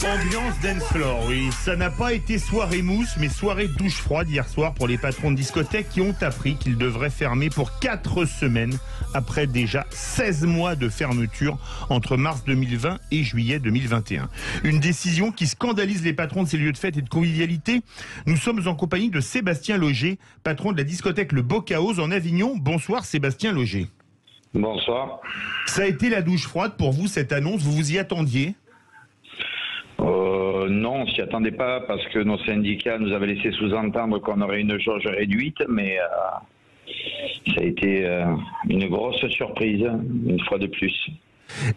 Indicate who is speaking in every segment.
Speaker 1: Ambiance dance floor, oui. Ça n'a pas été soirée mousse, mais soirée douche froide hier soir pour les patrons de discothèques qui ont appris qu'ils devraient fermer pour 4 semaines après déjà 16 mois de fermeture entre mars 2020 et juillet 2021. Une décision qui scandalise les patrons de ces lieux de fête et de convivialité. Nous sommes en compagnie de Sébastien Loger, patron de la discothèque Le Beau Chaos en Avignon. Bonsoir Sébastien Loger.
Speaker 2: Bonsoir.
Speaker 1: Ça a été la douche froide pour vous cette annonce, vous vous y attendiez ?
Speaker 2: Non, on s'y attendait pas parce que nos syndicats nous avaient laissé sous-entendre qu'on aurait une jauge réduite, mais ça a été une grosse surprise, une fois de plus.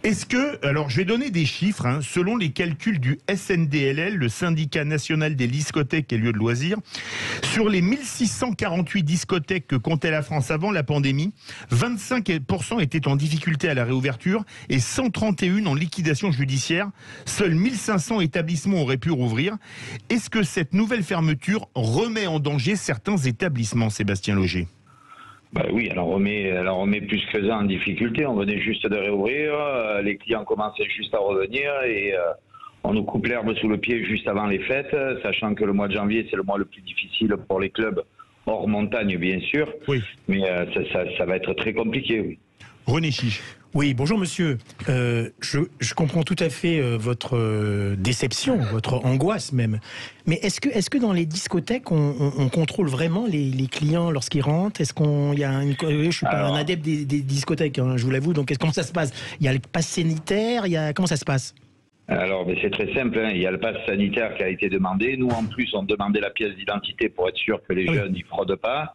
Speaker 1: Est-ce que, alors je vais donner des chiffres, selon les calculs du SNDLL, le syndicat national des discothèques et lieux de loisirs, sur les 1648 discothèques que comptait la France avant la pandémie, 25% étaient en difficulté à la réouverture et 131 en liquidation judiciaire. Seuls 1500 établissements auraient pu rouvrir. Est-ce que cette nouvelle fermeture remet en danger certains établissements, Sébastien Loger ?
Speaker 2: Oui, elle en remet plus que ça en difficulté. On venait juste de réouvrir, les clients commençaient juste à revenir et on nous coupe l'herbe sous le pied juste avant les fêtes, sachant que le mois de janvier, c'est le mois le plus difficile pour les clubs, hors montagne bien sûr, oui. Mais ça va être très compliqué. Oui.
Speaker 1: René Chiche.
Speaker 3: Oui, bonjour monsieur. Je comprends tout à fait votre déception, votre angoisse même. Mais est-ce que dans les discothèques, on contrôle vraiment les clients lorsqu'ils rentrent ? Est-ce qu'il y a une... Je suis pas un adepte des discothèques, je vous l'avoue. Donc comment ça se passe ? Il y a le pass sanitaire, comment ça se passe ?
Speaker 2: Alors, c'est très simple. Il y a le pass sanitaire qui a été demandé. Nous, en plus, on demandait la pièce d'identité pour être sûr que les jeunes n'y fraudent pas.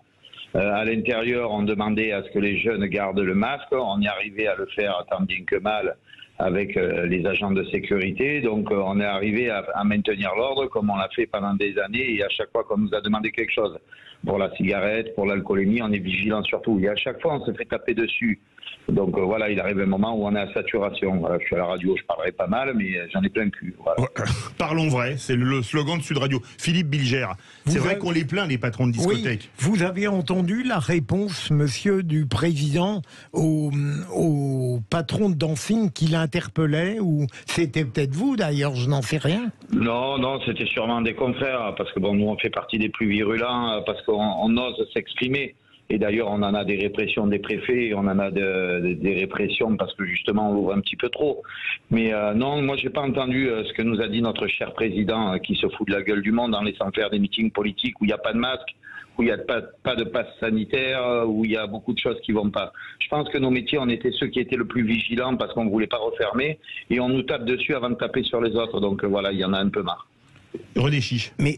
Speaker 2: À l'intérieur, on demandait à ce que les jeunes gardent le masque. On y arrivait à le faire tant bien que mal avec les agents de sécurité. Donc, on est arrivé à maintenir l'ordre comme on l'a fait pendant des années. Et à chaque fois qu'on nous a demandé quelque chose, pour la cigarette, pour l'alcoolémie, on est vigilant surtout. Et à chaque fois, on se fait taper dessus. Donc voilà, il arrive un moment où on est à saturation. Voilà, je suis à la radio, je parlerai pas mal, mais j'en ai plein le cul. Voilà.
Speaker 1: Parlons vrai, c'est le slogan de Sud Radio. Philippe Bilger, c'est vrai qu'on les plaint, les patrons de discothèques.
Speaker 4: Oui, vous avez entendu la réponse, monsieur, du président au patron de dancing qui l'interpellait, ou c'était peut-être vous d'ailleurs, je n'en sais rien.
Speaker 2: Non, c'était sûrement des confrères, parce que bon, nous on fait partie des plus virulents, parce qu'on ose s'exprimer. Et d'ailleurs, on en a des répressions des préfets, on en a des répressions parce que justement, on ouvre un petit peu trop. Mais non, moi, j'ai pas entendu ce que nous a dit notre cher président qui se fout de la gueule du monde en laissant faire des meetings politiques où il n'y a pas de masque, où il n'y a pas de passe sanitaire, où il y a beaucoup de choses qui vont pas. Je pense que nos métiers, on était ceux qui étaient le plus vigilants parce qu'on ne voulait pas refermer et on nous tape dessus avant de taper sur les autres. Donc voilà, il y en a un peu marre.
Speaker 1: René Chiche.
Speaker 3: Mais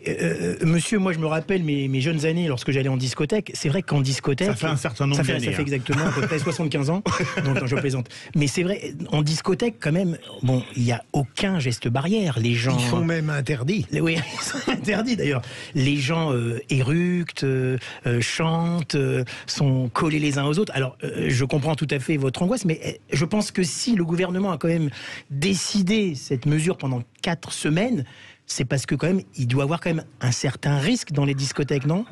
Speaker 3: monsieur, moi je me rappelle mes jeunes années lorsque j'allais en discothèque. C'est vrai qu'en discothèque...
Speaker 1: Ça fait un certain nombre d'années.
Speaker 3: Ça fait exactement à peu près 75 ans. Donc non, je plaisante. Mais c'est vrai, en discothèque quand même, bon, il n'y a aucun geste barrière. Les gens...
Speaker 4: Ils sont même interdits.
Speaker 3: Oui, ils sont interdits d'ailleurs. Les gens éructent, chantent, sont collés les uns aux autres. Alors, je comprends tout à fait votre angoisse, mais je pense que si le gouvernement a quand même décidé cette mesure pendant 4 semaines... c'est parce que quand même, il doit y avoir quand même un certain risque dans les discothèques, non ?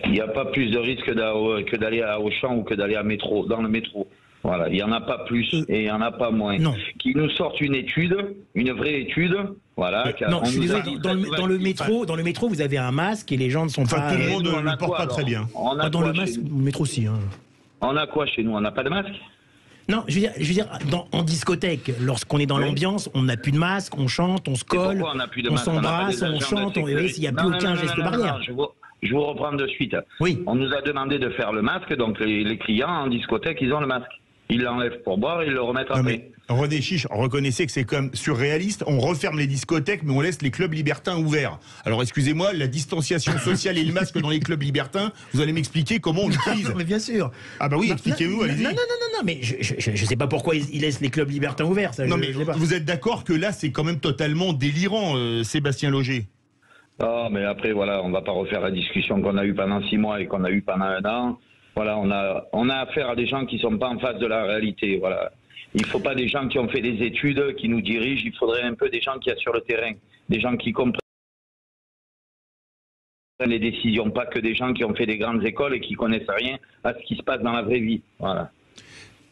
Speaker 2: Il n'y a pas plus de risque que d'aller à Auchan ou que d'aller dans le métro. Voilà, il n'y en a pas plus et il n'y en a pas moins.
Speaker 3: Non.
Speaker 2: Qu'ils nous sortent une étude, une vraie étude. Voilà.
Speaker 3: Non, je suis désolé, dans le métro, vous avez un masque et les gens ne sont pas...
Speaker 1: Tout le monde ne le porte pas très bien.
Speaker 3: Dans le métro aussi.
Speaker 2: On a quoi chez nous ? On n'a pas de masque ?
Speaker 3: Non, je veux dire en discothèque, lorsqu'on est dans l'ambiance, on n'a plus de masque, on chante, on se colle, on s'embrasse, on chante, il n'y a plus aucun geste barrière.
Speaker 2: Je vous reprends de suite.
Speaker 3: Oui.
Speaker 2: On nous a demandé de faire le masque, donc les clients en discothèque, ils ont le masque. Ils l'enlèvent pour boire et ils le remettent après.
Speaker 1: René Chiche, reconnaissez que c'est comme surréaliste. On referme les discothèques, mais on laisse les clubs libertins ouverts. Alors excusez-moi, la distanciation sociale et le masque dans les clubs libertins, vous allez m'expliquer comment on l'utilise.
Speaker 3: Mais bien sûr.
Speaker 1: Ah bah oui, expliquez-nous, allez-y.
Speaker 3: Non, mais je ne sais pas pourquoi ils laissent les clubs libertins ouverts. Ça,
Speaker 1: non, mais vous êtes d'accord que là, c'est quand même totalement délirant, Sébastien Loger ?
Speaker 2: Ah, mais après, voilà, on ne va pas refaire la discussion qu'on a eue pendant 6 mois et qu'on a eue pendant 1 an. Voilà, on a affaire à des gens qui ne sont pas en face de la réalité. Voilà. Il ne faut pas des gens qui ont fait des études, qui nous dirigent. Il faudrait un peu des gens qui sont sur le terrain, des gens qui comprennent les décisions, pas que des gens qui ont fait des grandes écoles et qui connaissent rien à ce qui se passe dans la vraie vie. Voilà.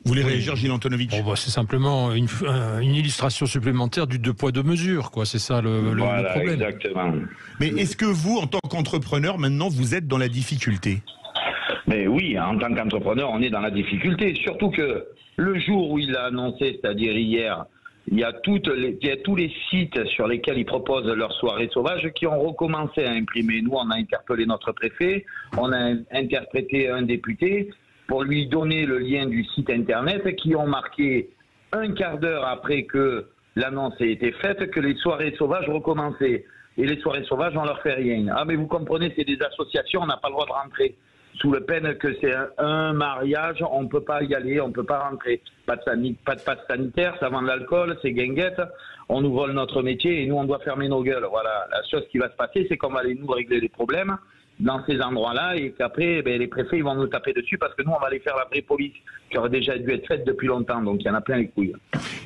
Speaker 1: Vous voulez réagir, Gilles Antonovitch?
Speaker 5: C'est simplement une illustration supplémentaire du 2 poids 2 mesures, quoi. C'est ça le problème.
Speaker 2: Exactement.
Speaker 1: Mais est-ce que vous, en tant qu'entrepreneur, maintenant, vous êtes dans la difficulté?
Speaker 2: Mais oui, en tant qu'entrepreneur, on est dans la difficulté. Surtout que le jour où il l'a annoncé, c'est-à-dire hier, il y a tous les sites sur lesquels ils proposent leurs soirées sauvages qui ont recommencé à imprimer. Nous, on a interpellé notre préfet, on a interprété un député pour lui donner le lien du site internet, qui ont marqué un quart d'heure après que l'annonce ait été faite que les soirées sauvages recommençaient. Et les soirées sauvages, on leur fait rien. Ah, mais vous comprenez, c'est des associations, on n'a pas le droit de rentrer. Sous le peine que c'est un mariage, on ne peut pas y aller, on ne peut pas rentrer. Pas de passe sanitaire, ça vend de l'alcool, c'est guinguette, on nous vole notre métier et nous on doit fermer nos gueules. Voilà, la chose qui va se passer, c'est qu'on va aller nous régler les problèmes dans ces endroits-là et qu'après, les préfets ils vont nous taper dessus parce que nous on va aller faire la vraie police qui aurait déjà dû être faite depuis longtemps, donc il y en a plein les couilles.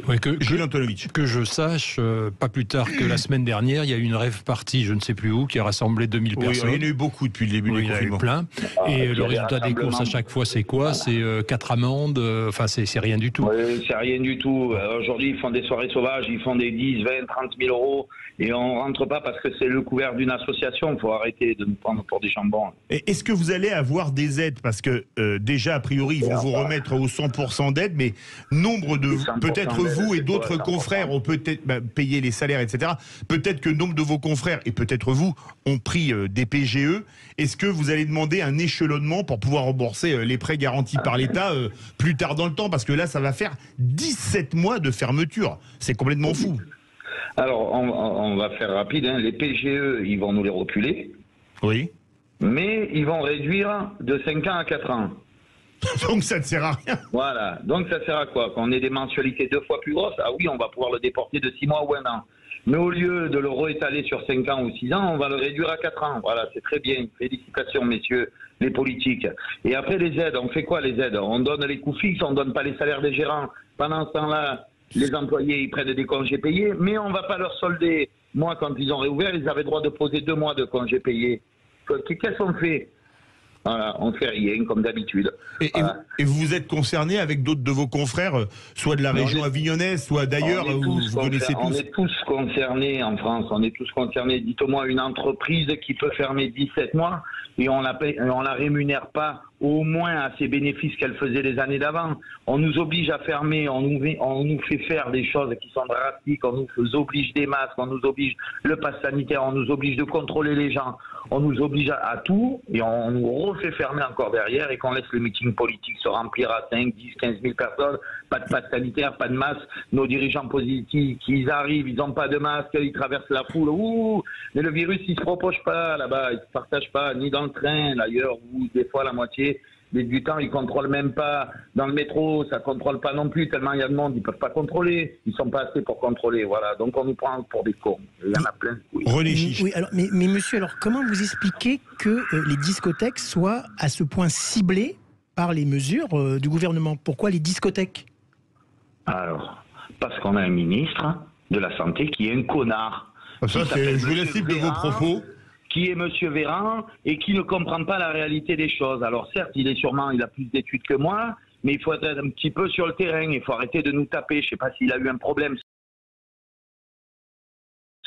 Speaker 5: Ouais,
Speaker 1: Gilles Antonovitch.
Speaker 5: Que je sache, pas plus tard que la semaine dernière, il y a eu une rêve party, je ne sais plus où, qui a rassemblé 2000 personnes.
Speaker 1: Il y en a eu beaucoup depuis le début du confinement.
Speaker 5: Il y en a eu plein. Et le résultat des courses à chaque fois, c'est quoi? C'est 4 amendes, enfin c'est rien du tout.
Speaker 2: Oui, c'est rien du tout. Aujourd'hui, ils font des soirées sauvages, ils font des 10, 20, 30 000 euros et on rentre pas parce que c'est le couvert d'une association. Il faut arrêter de nous prendre pour des jambons.
Speaker 1: Est-ce que vous allez avoir des aides? Parce que déjà, a priori, ils vont vous remettre au 100% d'aide, mais nombre de, peut-être vous et d'autres confrères ont peut-être payé les salaires, etc. Peut-être que nombre de vos confrères, et peut-être vous, ont pris des PGE. Est-ce que vous allez demander un échelonnement pour pouvoir rembourser les prêts garantis par l'État plus tard dans le temps? Parce que là, ça va faire 17 mois de fermeture. C'est complètement fou.
Speaker 2: Alors, on va faire rapide. Hein. Les PGE, ils vont nous les reculer.
Speaker 1: Oui.
Speaker 2: Mais ils vont réduire de 5 ans à 4 ans.
Speaker 1: Donc ça ne sert à rien.
Speaker 2: Voilà. Donc ça sert à quoi? Qu'on ait des mensualités 2 fois plus grosses? Ah oui, on va pouvoir le déporter de 6 mois ou 1 an. Mais au lieu de le réétaler sur 5 ans ou 6 ans, on va le réduire à 4 ans. Voilà, c'est très bien. Félicitations, messieurs les politiques. Et après, les aides, on fait quoi les aides? On donne les coûts fixes, on ne donne pas les salaires des gérants. Pendant ce temps-là, les employés, ils prennent des congés payés, mais on ne va pas leur solder. Moi, quand ils ont réouvert, ils avaient le droit de poser 2 mois de congés payés. Qu'est-ce qu'on fait? Voilà, on fait rien, comme d'habitude.
Speaker 1: Et vous êtes concerné avec d'autres de vos confrères, soit de la région avignonnaise, soit d'ailleurs, vous connaissez tous?
Speaker 2: On est tous concernés en France, on est tous concernés. Dites-moi une entreprise qui peut fermer 17 mois et on la rémunère pas au moins à ses bénéfices qu'elle faisait les années d'avant. On nous oblige à fermer, on nous fait faire des choses qui sont drastiques, on nous oblige des masques, on nous oblige le pass sanitaire, on nous oblige de contrôler les gens, on nous oblige à tout et on nous refait fermer encore derrière et qu'on laisse le meeting politique se remplir à 5, 10, 15 000 personnes, pas de pass sanitaire, pas de masque, nos dirigeants politiques, ils arrivent, ils n'ont pas de masque, ils traversent la foule, ouh, mais le virus il se propage pas là-bas, il se partage pas, ni dans le train d'ailleurs, où des fois la moitié du temps, ils contrôlent même pas. Dans le métro, ça contrôle pas non plus, tellement il y a de monde, ils peuvent pas contrôler. Ils sont pas assez pour contrôler, voilà. Donc on nous prend pour des cons. Il y en a plein.
Speaker 1: René Chiche.
Speaker 3: Oui, alors, mais monsieur, alors comment vous expliquez que les discothèques soient à ce point ciblées par les mesures du gouvernement? Pourquoi les discothèques?
Speaker 2: Alors, parce qu'on a un ministre de la Santé qui est un connard.
Speaker 1: Ça, je vous laisse libre de vos propos.
Speaker 2: Qui est Monsieur Véran et qui ne comprend pas la réalité des choses. Alors certes, il a plus d'études que moi, mais il faut être un petit peu sur le terrain, il faut arrêter de nous taper. Je ne sais pas s'il a eu un problème.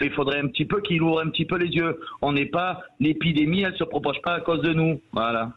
Speaker 2: Il faudrait un petit peu qu'il ouvre un petit peu les yeux. On n'est pas, l'épidémie, elle ne se propage pas à cause de nous. Voilà.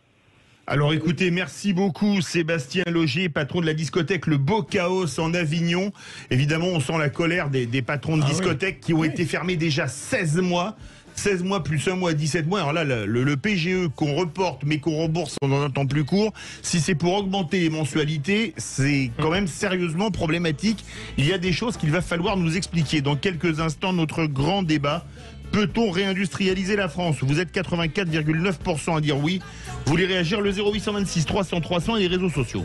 Speaker 1: Alors écoutez, merci beaucoup Sébastien Logier, patron de la discothèque Le Beau Chaos en Avignon. Évidemment, on sent la colère des patrons de discothèques qui ont été fermés déjà 16 mois. 16 mois plus 1 mois, 17 mois. Alors là, le PGE qu'on reporte mais qu'on rembourse dans un temps plus court, si c'est pour augmenter les mensualités, c'est quand même sérieusement problématique. Il y a des choses qu'il va falloir nous expliquer. Dans quelques instants, notre grand débat. Peut-on réindustrialiser la France? Vous êtes 84,9% à dire oui. Vous voulez réagir? Le 0826 300 300 et les réseaux sociaux.